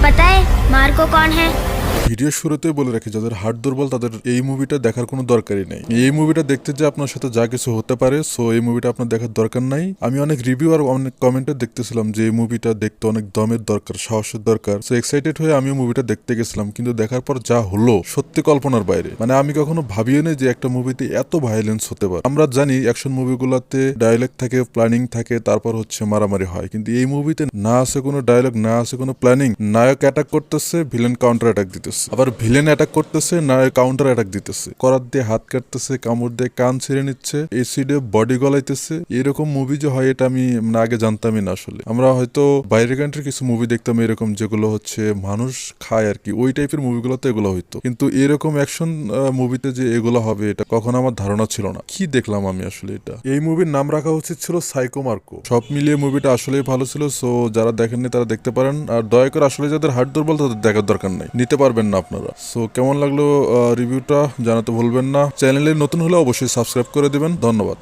पता है मार्को कौन है? ভিডিও শুরুতেই বলে রাখি, যাদের হার্ট দুর্বল তাদের এই মুভিটা দেখার কোনো দরকারই নেই। এই মুভিটা দেখতে যে আপনার সাথে যা কিছু হতে পারে, সো এই মুভিটা আপনার দেখার দরকার নাই। আমি অনেক রিভিউ আর অনেক কমেন্টে দেখতেছিলাম যে এই মুভিটা দেখতে অনেক দমের দরকার, সাহসের দরকার। সো এক্সাইটেড হয়ে আমিও মুভিটা দেখতে গেছিলাম, কিন্তু দেখার পর যা হলো সত্যি কল্পনার বাইরে। মানে আমি কখনো ভাবিও না যে একটা মুভিতে এত ভায়োলেন্স হতে পারে। আমরা জানি অ্যাকশন মুভিগুলোতে ডায়লগ থাকে, প্ল্যানিং থাকে, তারপর হচ্ছে মারামারি হয়, কিন্তু এই মুভিতে না আছে কোনো ডায়লগ, না আছে কোনো প্ল্যানিং। নায়ক অ্যাটাক করতেছে, ভিলেন কাউন্টার অ্যাটাক দিতেছে, আবার ভিলেন অ্যাটাক করতেছে, নায়ক কাউন্টার অ্যাটাক দিতেছে, করার দিয়ে হাত কাটতেছে, কামড় দিয়ে কান ছিঁড়ে নিচ্ছে, এসিডে বডি গলাইতেছে। এরকম মুভি যে হয় এটা আমি আগে জানতামই না। আসলে আমরা হয়তো বাইরের কান্ট্রির কিছু মুভি দেখতাম এরকম, যেগুলো হচ্ছে মানুষ খায় আর কি, ওই টাইপের মুভিগুলোতে এগুলো হইতো, কিন্তু এরকম অ্যাকশন মুভিতে যে এগুলো হবে এটা কখনো আমার ধারণা ছিল না। কি দেখলাম আমি আসলে এটা। এই মুভির নাম রাখা উচিত ছিল সাইকো মার্কো। সব মিলিয়ে মুভিটা আসলেই ভালো ছিল। সো যারা দেখেননি তারা দেখতে পারেন, আর দয়া করে আসলে যাদের হার্ট দুর্বল তাদের দেখার দরকার নাই, নিতে পারবেন না আপনারা। সো কেমন লাগলো রিভিউটা জানাতে ভুলবেন না। চ্যানেলে নতুন হলে অবশ্যই সাবস্ক্রাইব করে দিবেন। ধন্যবাদ।